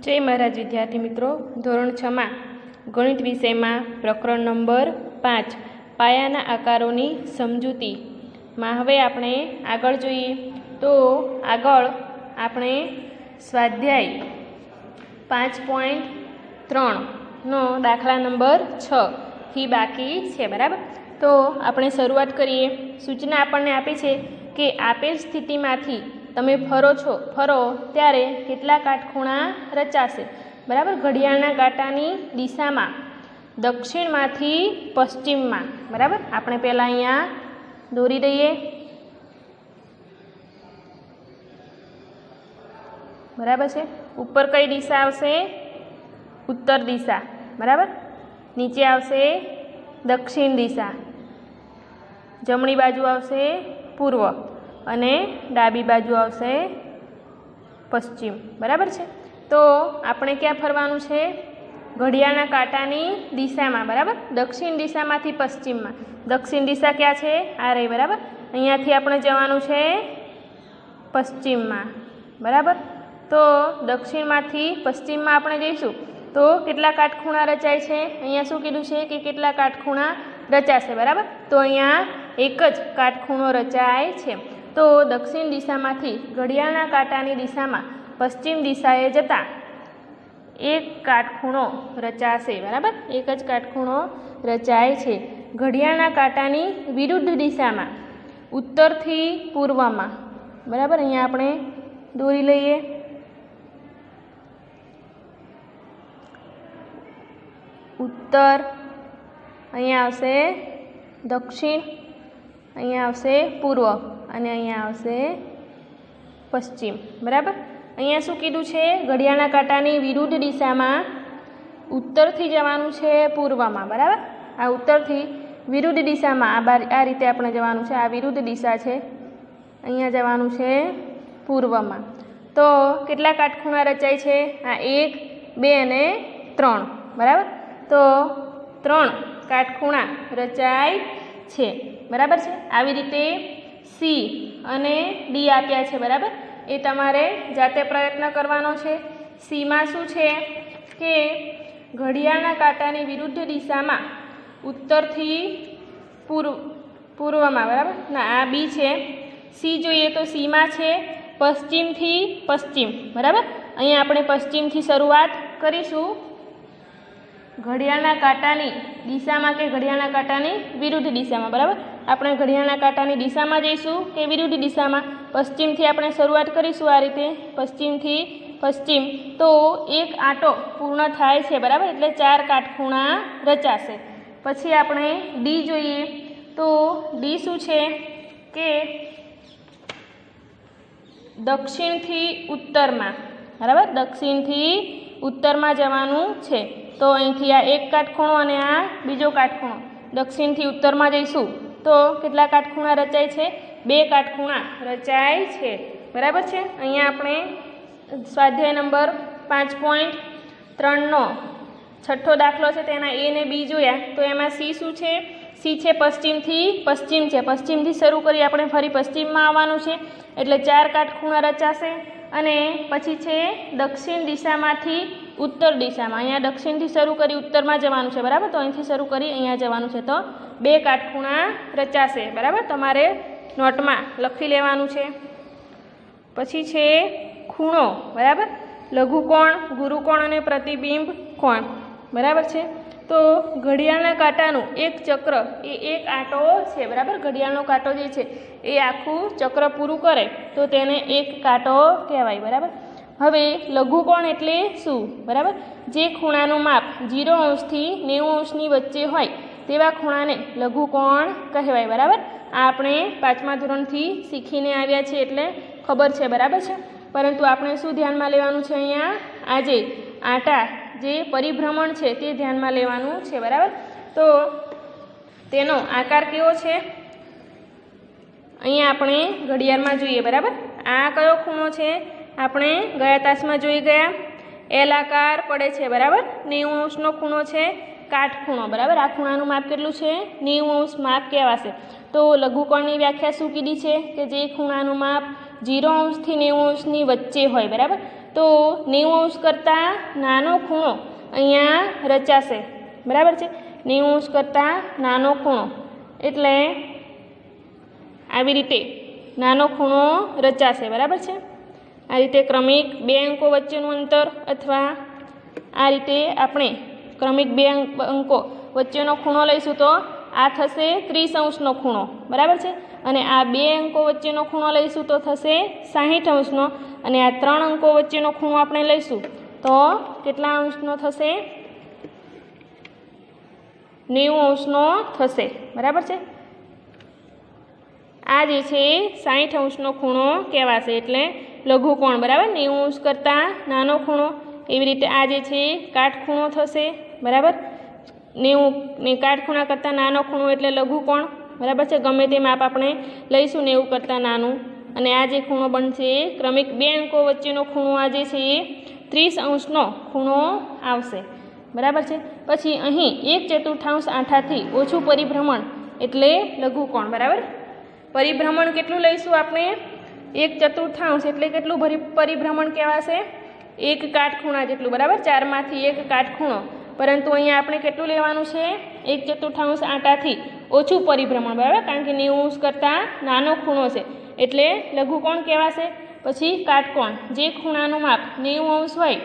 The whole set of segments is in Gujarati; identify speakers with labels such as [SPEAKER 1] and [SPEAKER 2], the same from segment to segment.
[SPEAKER 1] जय महाराज विद्यार्थी मित्रों, धोरण 6 में गणित विषय में प्रकरण नंबर 5 पायाना आकारोनी समजूती में हवे आपणे आगळ जोईए। तो आगळ आपणे स्वाध्याय 5.3 नो दाखला नंबर 6 थी बाकी छे, बराबर। तो आपणे शरूआत करीए। सूचना आपणे आपी छे के आपेल स्थितिमांथी તમે ફરો ત્યારે કેટલા કાટખૂણા રચાશે, બરાબર। ઘડિયાળના કાંટાની દિશામાં દક્ષિણમાંથી પશ્ચિમમાં, બરાબર। આપણે પહેલાં અહીંયા દોરી દઈએ, બરાબર છે। ઉપર કઈ દિશા આવશે? ઉત્તર દિશા, બરાબર। નીચે આવશે દક્ષિણ દિશા, જમણી બાજુ આવશે પૂર્વ અને ડાબી બાજુ આવશે પશ્ચિમ, બરાબર છે। તો આપણે ક્યાં ફરવાનું છે? ઘડિયાળના કાંટાની દિશામાં, બરાબર। દક્ષિણ દિશામાંથી પશ્ચિમમાં। દક્ષિણ દિશા ક્યાં છે? આ રહી, બરાબર। અહીંયાથી આપણે જવાનું છે પશ્ચિમમાં, બરાબર। તો દક્ષિણમાંથી પશ્ચિમમાં આપણે જઈશું તો કેટલા કાટખૂણા રચાય છે? અહીંયા શું કીધું છે કે કેટલા કાટખૂણા રચાશે, બરાબર। તો અહીંયા એક જ કાટખૂણો રચાય છે। તો દક્ષિણ દિશામાંથી ઘડિયાળના કાંટાની દિશામાં પશ્ચિમ દિશાએ જતા એક કાટખૂણો રચાશે, બરાબર। એક જ કાટખૂણો રચાય છે। ઘડિયાળના કાંટાની વિરુદ્ધ દિશામાં ઉત્તરથી પૂર્વમાં, બરાબર। અહીંયા આપણે દોરી લઈએ, ઉત્તર, અહીંયા આવશે દક્ષિણ, અહીંયા આવશે પૂર્વ અને અહીંયા આવશે પશ્ચિમ, બરાબર। અહીંયા શું કીધું છે? ઘડિયાળના કાંટાની વિરુદ્ધ દિશામાં ઉત્તરથી જવાનું છે પૂર્વમાં, બરાબર। આ ઉત્તરથી વિરુદ્ધ દિશામાં આ રીતે આપણે જવાનું છે। આ વિરુદ્ધ દિશા છે, અહીંયા જવાનું છે પૂર્વમાં। તો કેટલા કાટખૂણા રચાય છે? આ 1, 2 અને 3, બરાબર। તો 3 કાટખૂણા રચાય છે, બરાબર છે। આવી રીતે સી અને ડી આપ્યા છે, બરાબર। એ તમારે જાતે પ્રયત્ન કરવાનો છે। સીમાં શું છે કે ઘડિયાળના કાંટાની વિરુદ્ધ દિશામાં ઉત્તરથી પૂર્વમાં, બરાબર। ના, આ બી છે। સી જોઈએ તો સીમાં છે પશ્ચિમથી પશ્ચિમ, બરાબર। અહીંયા આપણે પશ્ચિમથી શરૂઆત કરીશું। ઘડિયાળના કાંટાની દિશામાં કે ઘડિયાળના કાંટાની વિરુદ્ધ દિશામાં, બરાબર। આપણે ઘડિયાળના કાંટાની દિશામાં જઈશું કે વિરુદ્ધ દિશામાં? પશ્ચિમથી આપણે શરૂઆત કરીશું, આ રીતે પશ્ચિમથી પશ્ચિમ। તો એક આંટો પૂર્ણ થાય છે, બરાબર। એટલે 4 કાટખૂણા રચાશે। પછી આપણે ડી જોઈએ તો ડી શું છે કે દક્ષિણથી ઉત્તરમાં, બરાબર। દક્ષિણથી ઉત્તરમાં જવાનું છે। તો અહીંથી આ એક કાટખૂણો અને આ બીજો કાટખૂણો, દક્ષિણથી ઉત્તરમાં જઈશું તો કેટલા કાટખૂણા રચાય છે? 2 કાટખૂણા રચાય છે, બરાબર છે। અહીંયા આપણે સ્વાધ્યાય નંબર 5.3 નો છઠ્ઠો દાખલો છે, તેના એ ને બી જોયા। તો એમાં સી શું છે? સી છે પશ્ચિમથી પશ્ચિમ છે। પશ્ચિમથી શરૂ કરી આપણે ફરી પશ્ચિમમાં આવવાનું છે, એટલે 4 કાટખૂણા રચાશે। અને પછી છે દક્ષિણ દિશામાંથી ઉત્તર દિશામાં। અહીંયા દક્ષિણથી શરૂ કરી ઉત્તરમાં જવાનું છે, બરાબર। તો અહીંથી શરૂ કરી અહીંયા જવાનું છે, તો 2 કાટખૂણા રચાશે, બરાબર। તમારે નોટમાં લખી લેવાનું છે। પછી છે ખૂણો, બરાબર। લઘુકોણ, ગુરુકોણ અને પ્રતિબિંબ કોણ, બરાબર છે। તો ઘડિયાળના કાંટાનું એક ચક્ર એ એક આંટો છે, બરાબર। ઘડિયાળનો કાંટો જે છે એ આખું ચક્ર પૂરું કરે તો તેને એક કાંટો કહેવાય, બરાબર। હવે લઘુકોણ એટલે શું? બરાબર। જે ખૂણાનું માપ 0 અંશથી 90 અંશની વચ્ચે હોય તેવા ખૂણાને લઘુકોણ કહેવાય, બરાબર। આ આપણે 5મા ધોરણથી શીખીને આવ્યા છીએ એટલે ખબર છે, બરાબર છે। પરંતુ આપણે શું ધ્યાનમાં લેવાનું છે? અહીંયા આજે આંટા જે પરિભ્રમણ છે તે ધ્યાનમાં લેવાનું છે, બરાબર। તો તેનો આકાર કેવો છે? અહીંયા આપણે ઘડિયાળમાં જોઈએ, બરાબર। આ કયો ખૂણો છે? આપણે ગયા તાસમાં જોઈ ગયા, એલ આકાર પડે છે, બરાબર। 90 અંશનો ખૂણો છે, કાટખૂણો, બરાબર। આ ખૂણાનું માપ કેટલું છે? 90 અંશ માપ કહેવાશે। તો લઘુકોણની વ્યાખ્યા શું કીધી છે કે જે ખૂણાનું માપ 0 અંશથી 90 અંશની વચ્ચે હોય, બરાબર। તો 90 અંશ કરતાં નાનો ખૂણો અહીંયા રચાશે, બરાબર છે. 90 અંશ કરતાં નાનો ખૂણો એટલે આવી રીતે નાનો ખૂણો રચાશે, બરાબર છે. આ રીતે ક્રમિક બે અંકો વચ્ચેનું અંતર અથવા આ રીતે આપણે ક્રમિક બે અંકો વચ્ચેનો ખૂણો લઈશું તો આ થશે 30 અંશનો ખૂણો, બરાબર છે. અને આ બે અંકો વચ્ચેનો ખૂણો લઈશું તો થશે 60 અંશનો. અને આ 3 અંકો વચ્ચેનો ખૂણો આપણે લઈશું તો કેટલા અંશનો થશે? 90 અંશનો થશે, બરાબર છે. આ જે છે 60 અંશનો ખૂણો કહેવાશે એટલે લઘુકોણ, બરાબર. 90 અંશ કરતાં નાનો ખૂણો. એવી રીતે આ જે છે કાટખૂણો થશે, બરાબર. 90 ને કાટખૂણા કરતાં નાનો ખૂણો એટલે લઘુકોણ, બરાબર છે. ગમે તે માપ આપણે લઈશું 90 કરતાં નાનું. અને આ જે ખૂણો બનશે ક્રમિક બે અંકો વચ્ચેનો ખૂણો આ જે છે એ 30 અંશનો ખૂણો આવશે, બરાબર છે. પછી અહીં 1/4 આંઠાથી ઓછું પરિભ્રમણ એટલે લઘુકોણ, બરાબર. પરિભ્રમણ કેટલું લઈશું આપણે? 1/4 એટલે કેટલું પરિભ્રમણ કહેવાશે? એક કાટખૂણા જેટલું, બરાબર. 4માંથી એક કાટખૂણો. પરંતુ અહીંયા આપણે કેટલું લેવાનું છે? 1/4 આંટાથી ઓછું પરિભ્રમણ, બરાબર. કારણ કે 90 અંશ કરતાં નાનો ખૂણો છે એટલે લઘુકોણ કહેવાશે. પછી કાટકોણ, જે ખૂણાનું માપ 90 અંશ હોય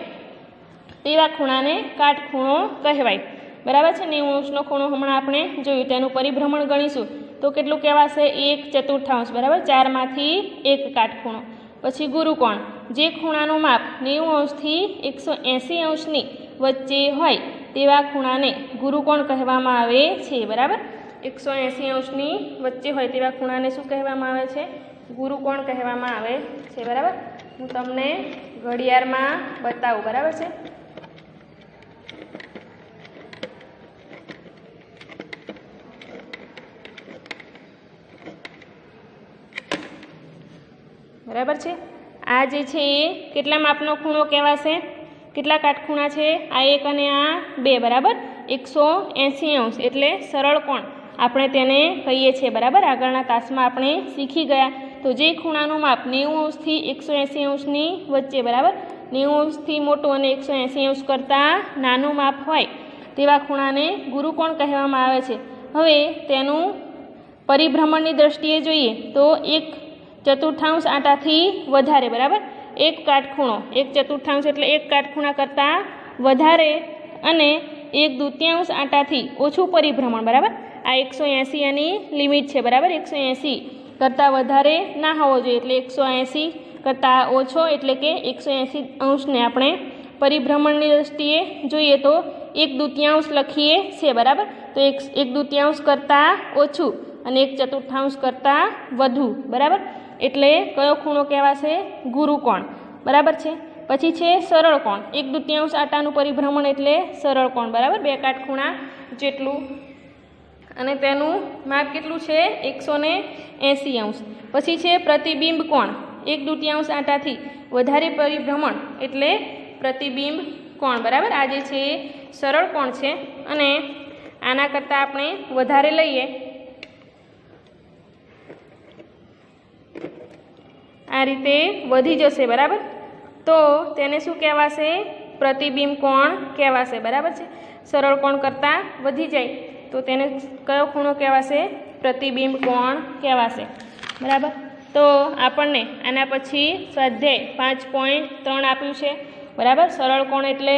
[SPEAKER 1] તેવા ખૂણાને કાટખૂણો કહેવાય, બરાબર છે. 90 અંશનો ખૂણો હમણાં આપણે જોયું, તેનું પરિભ્રમણ ગણીશું તો કેટલું કહેવાશે? 1/4, બરાબર. 4માંથી એક કાટખૂણો. પછી ગુરુકોણ, જે ખૂણાનું માપ 90 અંશથી 180 અંશની વચ્ચે હોય તેવા ખૂણાને ગુરુકોણ કહેવામાં આવે છે, બરાબર. 180 અંશની વચ્ચે હોય તેવા ખૂણાને શું કહેવામાં આવે છે? ગુરુકોણ કહેવામાં આવે છે, બરાબર. હું તમને ઘડિયાળમાં બતાવું, બરાબર છે. બરાબર છે. આ જે છે એ કેટલા માપનો ખૂણો કહેવાશે? કેટલા કાટખૂણા છે? આ એક અને આ બે, બરાબર. 180 અંશ એટલે સરળ કોણ આપણે તેને કહીએ છીએ, બરાબર. આગળના તાસમાં આપણે શીખી ગયા. તો જે ખૂણાનું માપ 90 અંશથી 180 અંશની વચ્ચે, બરાબર. 90 અંશથી મોટું અને 180 અંશ કરતાં નાનું માપ હોય તેવા ખૂણાને ગુરુકોણ કહેવામાં આવે છે. હવે તેનું પરિભ્રમણની દ્રષ્ટિએ જોઈએ તો 1/4 આંટાથી વધારે, બરાબર. એક કાટખૂણો 1/4 એટલે એક કાટખૂણા કરતાં વધારે અને 1/2 આંટાથી ઓછું પરિભ્રમણ, બરાબર. આ 180 એની લિમિટ છે, બરાબર. 180 કરતાં વધારે ના હોવો જોઈએ એટલે 180 કરતાં ઓછો એટલે કે 180 અંશને આપણે પરિભ્રમણની દ્રષ્ટિએ જોઈએ તો 1/2 લખીએ છીએ, બરાબર. તો 1/2 કરતાં ઓછું અને 1/4 કરતાં વધુ, બરાબર. એટલે કયો ખૂણો કહેવાશે? ગુરુકોણ, બરાબર છે. પછી છે સરળ કોણ. 1/2 આંટાનું પરિભ્રમણ એટલે સરળ કોણ, બરાબર. બે કાટખૂણા જેટલું અને તેનું માપ કેટલું છે? 180 અંશ. પછી છે પ્રતિબિંબ કોણ. 1/2 આંટાથી વધારે પરિભ્રમણ એટલે પ્રતિબિંબ કોણ, બરાબર. આ જે છે એ સરળ કોણ છે અને આના કરતાં આપણે વધારે લઈએ આ રીતે વધી જશે, બરાબર. તો તેને શું કહેવાશે? પ્રતિબિંબ કોણ કહેવાશે, બરાબર છે. સરળ કોણ કરતાં વધી જાય તો તેને કયો ખૂણો કહેવાશે? પ્રતિબિંબ કોણ કહેવાશે, બરાબર. તો આપણને આના પછી સ્વાધ્યાય 5.3 આપ્યું છે, બરાબર. સરળ કોણ એટલે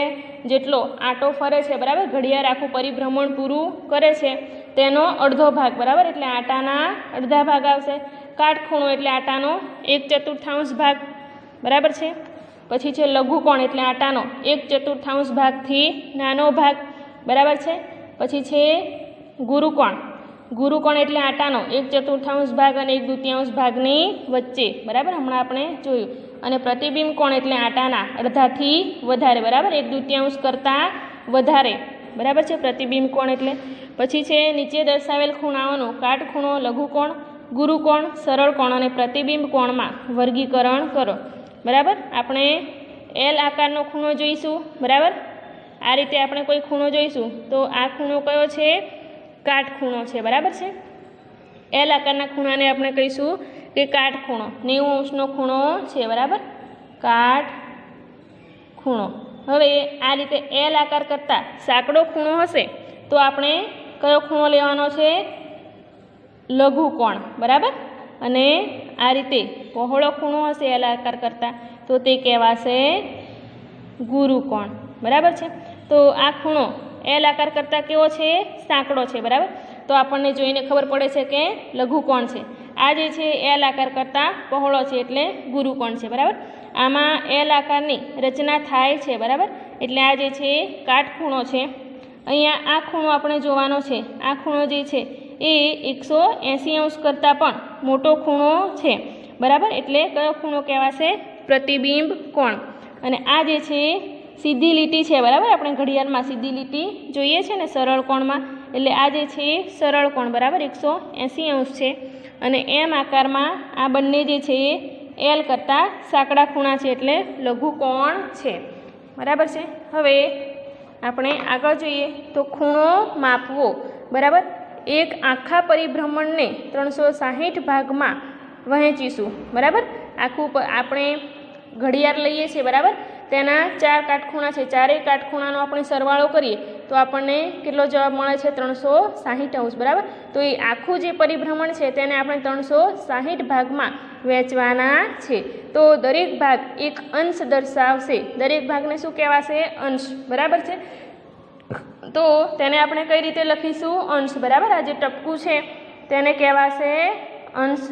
[SPEAKER 1] જેટલો આંટો ફરે છે, બરાબર. ઘડિયાળ આખું પરિભ્રમણ પૂરું કરે છે તેનો અડધો ભાગ, બરાબર. એટલે આંટાના અડધા ભાગ આવશે. કાટખૂણો એટલે આંટાનો 1/4 ભાગ, બરાબર છે. પછી છે લઘુકોણ એટલે આંટાનો 1/4 ભાગથી નાનો ભાગ, બરાબર છે. પછી છે ગુરુકોણ. ગુરુકોણ એટલે આંટાનો 1/4 ભાગ અને 1/2 ભાગની વચ્ચે, બરાબર. હમણાં આપણે જોયું. અને પ્રતિબિંબ કોણ એટલે આંટાના અડધાથી વધારે, બરાબર. 1/2 કરતાં વધારે, બરાબર છે. પ્રતિબિંબ કોણ એટલે. પછી છે નીચે દર્શાવેલ ખૂણાઓનો કાટખૂણો, લઘુકોણ, ગુરુકોણ, સરળ કોણ અને પ્રતિબિંબ કોણમાં વર્ગીકરણ કરો, બરાબર. આપણે એલ આકારનો ખૂણો જોઈશું, બરાબર. આ રીતે આપણે કોઈ ખૂણો જોઈશું તો આ ખૂણો કયો છે? કાટખૂણો છે, બરાબર છે. એલ આકારના ખૂણાને આપણે કહીશું કે કાટખૂણો. 90 અંશનો ખૂણો છે, બરાબર. કાટખૂણો. ખૂણો. હવે આ રીતે એલ આકાર કરતાં સાંકડો ખૂણો હશે તો આપણે કયો ખૂણો લેવાનો છે? લઘુકોણ. બરાબર. અને આ રીતે પહોળો ખૂણો હશે એલ આકાર કરતાં તો તે કહેવાશે ગુરુકોણ. બરાબર છે. તો આ ખૂણો એલ આકાર કરતાં કેવો છે? સાંકડો છે. બરાબર. તો આપણને જોઈને ખબર પડે છે કે લઘુકોણ છે. આ જે છે એલ આકાર કરતાં પહોળો છે એટલે ગુરુકોણ છે. બરાબર. આમાં એલ આકારની રચના થાય છે. બરાબર. એટલે આ જે છે કાટખૂણો છે. અહીંયા આ ખૂણો આપણે જોવાનો છે. આ ખૂણો જે છે એ 180 કરતાં પણ મોટો ખૂણો છે. બરાબર. એટલે કયો ખૂણો કહેવાશે? પ્રતિબિંબ કોણ. અને આ જે છે સીધી લીટી છે. બરાબર. આપણે ઘડિયાળમાં સીધી લીટી જોઈએ છે ને સરળ કોણમાં, એટલે આ જે છે સરળ કોણ. બરાબર. 180 છે. અને એમ આકારમાં આ બંને જે છે એ એલ કરતાં સાંકડા ખૂણા છે એટલે લઘુકોણ છે. બરાબર છે. હવે આપણે આગળ જોઈએ તો ખૂણો માપવો. બરાબર. એક આખા પરિભ્રમણને 360 ભાગમાં વહેંચીશું. બરાબર. આખું આપણે ઘડિયાળ લઈએ છીએ. બરાબર. તેના 4 કાટખૂણા છે. ચારેય કાટખૂણાનો આપણે સરવાળો કરીએ તો આપણને કેટલો જવાબ મળે છે? 360°. બરાબર. તો એ આખું જે પરિભ્રમણ છે તેને આપણે 360 ભાગમાં વહેંચવાના છે. તો દરેક ભાગ એક અંશ દર્શાવશે. દરેક ભાગને શું કહેવાશે? અંશ. બરાબર છે. તો તેને આપણે કઈ રીતે લખીશું? અંશ. બરાબર. આ જે ટપકું છે તેને કહેવાશે અંશ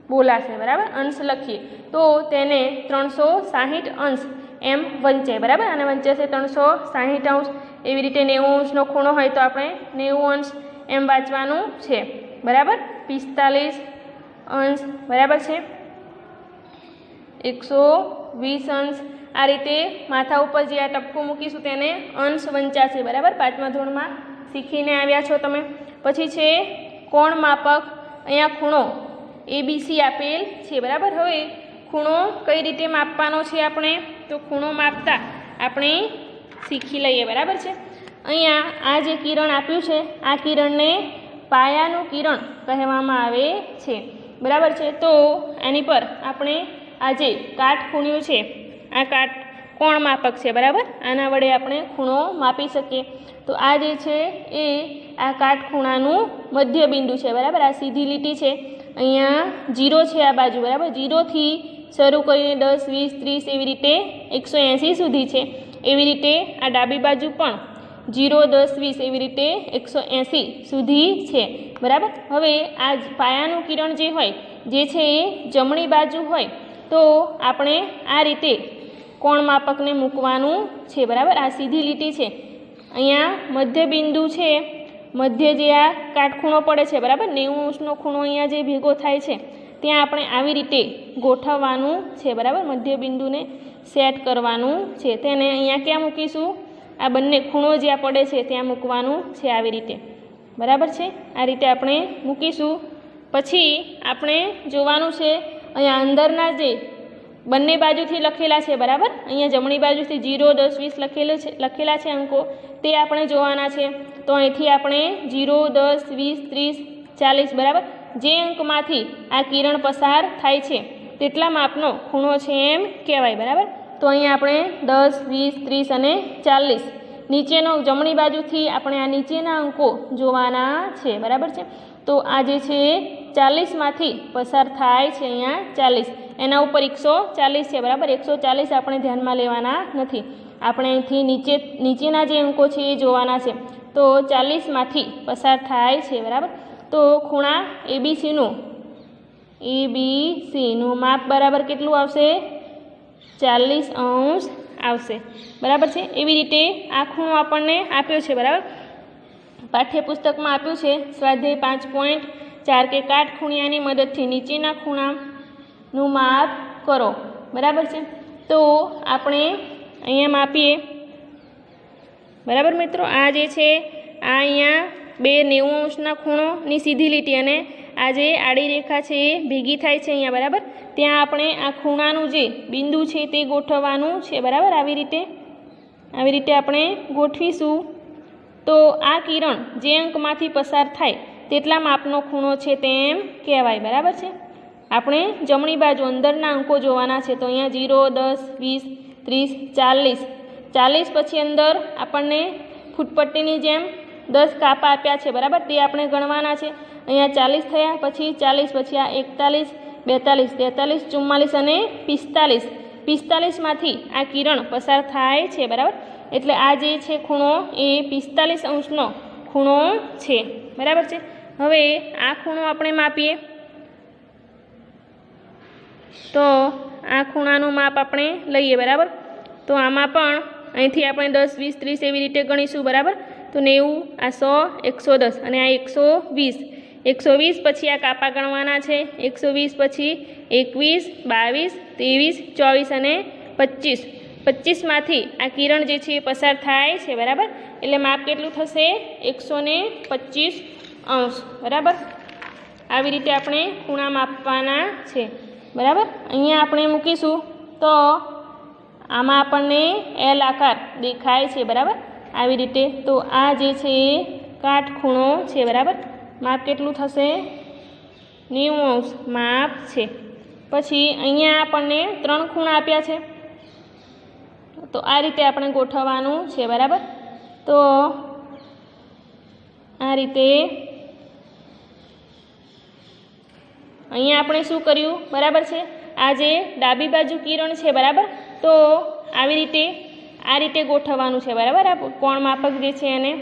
[SPEAKER 1] બોલાશે. બરાબર. અંશ લખીએ તો તેને 360 અંશ એમ વંચાય. બરાબર. અને વંચાશે 360°. એવી રીતે 90° ખૂણો હોય તો આપણે 90° એમ વાંચવાનું છે. બરાબર. 45°. બરાબર છે. 120°. આ રીતે માથા ઉપર જે આ ટપકું મૂકીશું તેને અંશ વંચાશે. બરાબર. 5મા ધોરણમાં શીખીને આવ્યા છો તમે. પછી છે કોણ માપક. અહીંયા ખૂણો ABC આપેલ છે. બરાબર. હવે ખૂણો કઈ રીતે માપવાનો છે આપણે? તો ખૂણો માપતા આપણે શીખી લઈએ. બરાબર છે. અહીંયા આ જે કિરણ આપ્યું છે આ કિરણને પાયાનું કિરણ કહેવામાં આવે છે. બરાબર છે. તો આની પર આપણે આ જે કાટખૂણ્યું છે આ કોણ માપક છે. બરાબર. આના વડે આપણે ખૂણો માપી શકીએ. તો આ જે છે એ આ કાટખૂણાનું મધ્ય બિંદુ છે. બરાબર. આ સીધી લીટી છે. અહીંયા 0 છે આ બાજુ. બરાબર. 0 થી શરૂ કરીને 10, 20, 30 એવી રીતે 180 સુધી છે. એવી રીતે આ ડાબી બાજુ પણ 0, 10, 20 એવી રીતે 180 સુધી છે. બરાબર. હવે આ પાયાનું કિરણ જે હોય જે છે એ જમણી બાજુ હોય તો આપણે આ રીતે કોણ માપકને મૂકવાનું છે. બરાબર. આ સીધી લીટી છે. અહીંયા મધ્ય બિંદુ છે. મધ્ય જે આ કાટખૂણો પડે છે. બરાબર. 90°નો ખૂણો અહીંયા જે ભેગો થાય છે ત્યાં આપણે આવી રીતે ગોઠવવાનું છે. બરાબર. મધ્ય બિંદુને સેટ કરવાનું છે. તેને અહીંયા ક્યાં મૂકીશું? આ બંને ખૂણો જ્યાં પડે છે ત્યાં મૂકવાનું છે. આવી રીતે. બરાબર છે. આ રીતે આપણે મૂકીશું. પછી આપણે જોવાનું છે અહીંયા અંદરના જે બંને બાજુથી લખેલા છે. બરાબર. અહીંયા જમણી બાજુથી 0, 10, 20 લખેલા છે અંકો તે આપણે જોવાના છે. તો અહીંથી આપણે 0, 10, 20, 30, 40 બરાબર જે અંકમાંથી આ કિરણ પસાર થાય છે તેટલા માપનો ખૂણો છે એમ કહેવાય. બરાબર. તો અહીંયા આપણે 10, 20, 30 અને 40 નીચેનો જમણી બાજુથી આપણે આ નીચેના અંકો જોવાના છે. બરાબર છે. તો આ જે છે 40માંથી પસાર થાય છે અહીંયા 40 એના ઉપર 140 છે. બરાબર. 140 આપણે ધ્યાનમાં લેવાના નથી. આપણે અહીંથી નીચેના જે અંકો છે એ જોવાના છે. તો 40માંથી પસાર થાય છે. બરાબર. તો ખૂણા ABCનું માપ બરાબર કેટલું આવશે? 40° આવશે. બરાબર છે. એવી રીતે આ ખૂણો આપણને આપ્યો છે. બરાબર. પાઠ્યપુસ્તકમાં આપ્યું છે સ્વાધ્યાય 5.4 કે કાટખૂણિયાની મદદથી નીચેના ખૂણાનું માપ કરો. બરાબર છે. તો આપણે અહીંયા માપીએ. બરાબર મિત્રો. આ જે છે આ અહીંયા 2 90°ના ખૂણોની સીધી લીટી અને આ જે આડી રેખા છે એ ભેગી થાય છે અહીંયા. બરાબર. ત્યાં આપણે આ ખૂણાનું જે બિંદુ છે તે ગોઠવવાનું છે. બરાબર. આવી રીતે આપણે ગોઠવીશું. તો આ કિરણ જે અંકમાંથી પસાર થાય તેટલા માપનો ખૂણો છે તેમ કહેવાય. બરાબર છે. આપણે જમણી બાજુ અંદરના અંકો જોવાના છે. તો અહીંયા 0, 10, 20, 30, 40, 40 પછી અંદર આપણને ફૂટપટ્ટીની જેમ 10 કાપા આપ્યા છે, બરાબર, તે આપણે ગણવાના છે. અહીંયા 40 થયા, પછી 40, પછી આ 41, 42, 43, 44 અને 45. 45માંથી આ કિરણ પસાર થાય છે, બરાબર, એટલે આ જે છે ખૂણો એ 45 અંશનો ખૂણો છે, બરાબર છે. હવે આ ખૂણો આપણે માપીએ તો આ ખૂણાનું માપ આપણે લઈએ, બરાબર. તો આમાં પણ અહીંથી આપણે 10, 20, 30 એવી રીતે ગણીશું, બરાબર. તો 90, આ 100, 110 અને આ 120. 120 પછી આ કાપા ગણવાના છે. 120 પછી 21, 22, 23, 24 અને 25. 25માંથી આ કિરણ જે છે એ પસાર થાય છે, બરાબર, એટલે માપ કેટલું થશે? 125 અંશ, બરાબર. આવી રીતે આપણે ખૂણા માપવાના છે, બરાબર. અહીંયા આપણે મૂકીશું તો આમાં આપણને એલ આકાર દેખાય છે, બરાબર, આવી રીતે. તો આ જે છે એ કાટખૂણો છે, બરાબર. માપ કેટલું થશે? 90 અંશ માપ છે. પછી અહીંયા આપણને 3 ખૂણા આપ્યા છે, તો આ રીતે આપણે ગોઠવવાનું છે, બરાબર. તો આ રીતે અહીંયા આપણે શું કર્યું, બરાબર છે, આ જે ડાબી બાજુ કિરણ છે, બરાબર, તો આવી રીતે આ રીતે ગોઠવવાનું છે, બરાબર, આ કોણ માપક જે છે એને.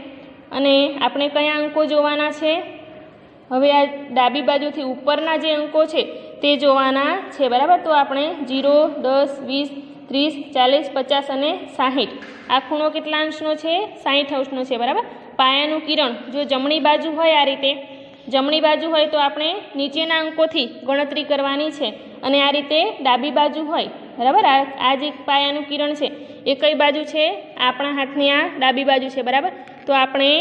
[SPEAKER 1] અને આપણે કયા અંકો જોવાના છે? હવે આ ડાબી બાજુથી ઉપરના જે અંકો છે તે જોવાના છે, બરાબર. તો આપણે 0, 10, 20, 30, 40, 50 અને 60. આ ખૂણો કેટલા અંશનો છે? 60 અંશનો છે, બરાબર. પાયાનું કિરણ જો જમણી બાજુ હોય, આ રીતે જમણી બાજુ હોય તો આપણે નીચેના અંકોથી ગણતરી કરવાની છે, અને આ રીતે ડાબી બાજુ હોય, બરાબર. આ જે પાયાનું કિરણ છે એ કઈ બાજુ છે? આપણા હાથની આ ડાબી બાજુ છે, બરાબર. તો આપણે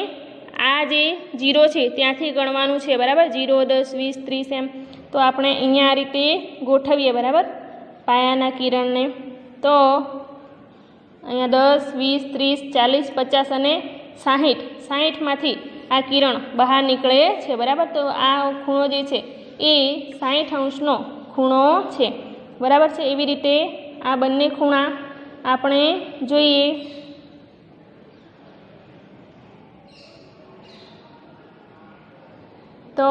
[SPEAKER 1] આ જે 0 છે ત્યાંથી ગણવાનું છે, બરાબર. 0, 10, 20, 30 એમ. તો આપણે અહીંયા આ રીતે ગોઠવીએ, બરાબર, પાયાના કિરણને. તો અહીંયા 10, 20, 30, 40, 50 અને 60. 60માંથી આ કિરણ બહાર નીકળે છે, બરાબર. તો આ ખૂણો જે છે એ 60 અંશનો ખૂણો છે, બરાબર છે. એવી રીતે આ બંને ખૂણા આપણે જોઈએ. તો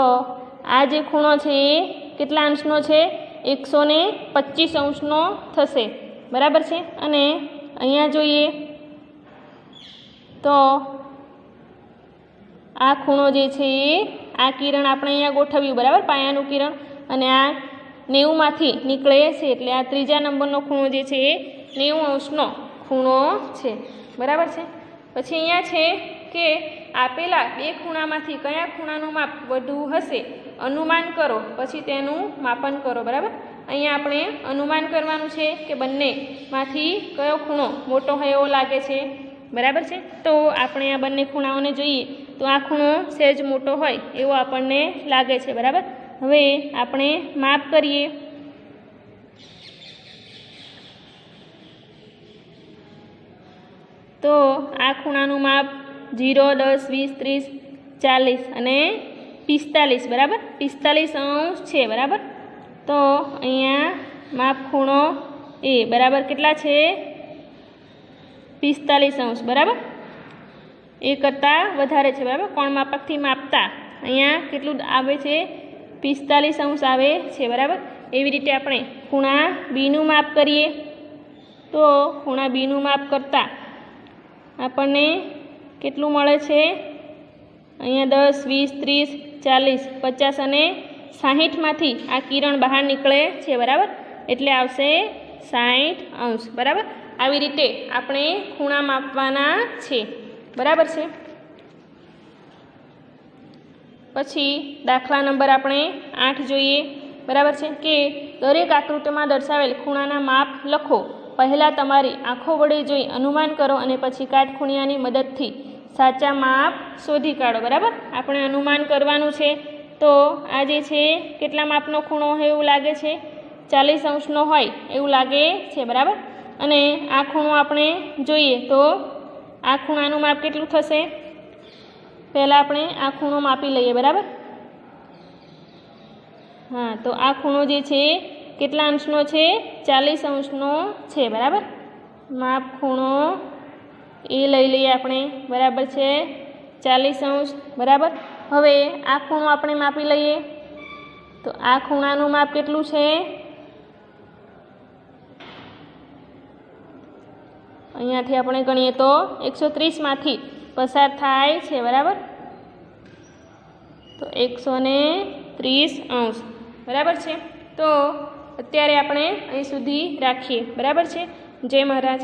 [SPEAKER 1] આ જે ખૂણો છે એ કેટલા અંશનો છે? 125 અંશનો થશે, બરાબર છે. અને અહીંયા જોઈએ તો આ ખૂણો જે છે એ આ કિરણ આપણે અહીંયા ગોઠવ્યું, બરાબર, પાયાનું કિરણ, અને આ 90માંથી નીકળે છે, એટલે આ ત્રીજા નંબરનો ખૂણો જે છે એ 90 અંશનો ખૂણો છે, બરાબર છે. પછી અહીંયા છે કે આપેલા બે ખૂણામાંથી કયા ખૂણાનું માપ વધુ હશે? અનુમાન કરો, પછી તેનું માપન કરો, બરાબર. અહીંયા આપણે અનુમાન કરવાનું છે કે બંનેમાંથી કયો ખૂણો મોટો હોય એવો લાગે છે, બરાબર છે. તો આપણે આ બંને ખૂણાઓને જોઈએ તો આ ખૂણો સહેજ મોટો હોય એવો આપણને લાગે છે, બરાબર. હવે આપણે માપ કરીએ. તો આ ખૂણાનું માપ 0, 10, 20, 30, 40 અને 45, બરાબર, 45 અંશ છે, બરાબર. તો અહીંયા માપ ખૂણો એ બરાબર કેટલા છે? 45 અંશ, બરાબર. એ કરતાં વધારે છે, બરાબર. કોણ માપકથી માપતા અહીંયા કેટલું આવે છે? 45 અંશ આવે છે, બરાબર. એવી રીતે આપણે ખૂણા બીનું માપ કરીએ. તો ખૂણા બીનું માપ કરતાં આપણને કેટલું મળે છે? અહીંયા 10, 20, 30, 40, 50 અને 60માંથી આ કિરણ બહાર નીકળે છે, બરાબર, એટલે આવશે 60 અંશ, બરાબર. આવી રીતે આપણે ખૂણા માપવાના છે, બરાબર છે. પછી દાખલા નંબર આપણે 8 જોઈએ, બરાબર છે. કે દરેક આકૃતિમાં દર્શાવેલ ખૂણાના માપ લખો. પહેલાં તમારી આંખો વડે જોઈ અનુમાન કરો અને પછી કાટખૂણિયાની મદદથી સાચા માપ શોધી કાઢો, બરાબર. આપણે અનુમાન કરવાનું છે. તો આ જે છે કેટલા માપનો ખૂણો હોય એવું લાગે છે? 40 અંશનો હોય એવું લાગે છે, બરાબર. અને આ ખૂણો આપણે જોઈએ તો આ ખૂણાનું માપ કેટલું થશે? પહેલાં આપણે આ ખૂણો માપી લઈએ, બરાબર. હા, તો આ ખૂણો જે છે કેટલા અંશનો છે? 40 અંશનો છે, બરાબર. માપ ખૂણો એ લઈ લઈએ આપણે, બરાબર છે 40°, બરાબર। હવે આ ખૂણો આપણે માપી લઈએ, તો આ ખૂણાનું માપ કેટલું છે? અહીંયાથી આપણે ગણીએ તો 130માંથી પસાર થાય છે, બરાબર। તો 130°, બરાબર છે। તો અત્યારે આપણે અહીં સુધી રાખીએ, બરાબર છે। જય મહારાજ।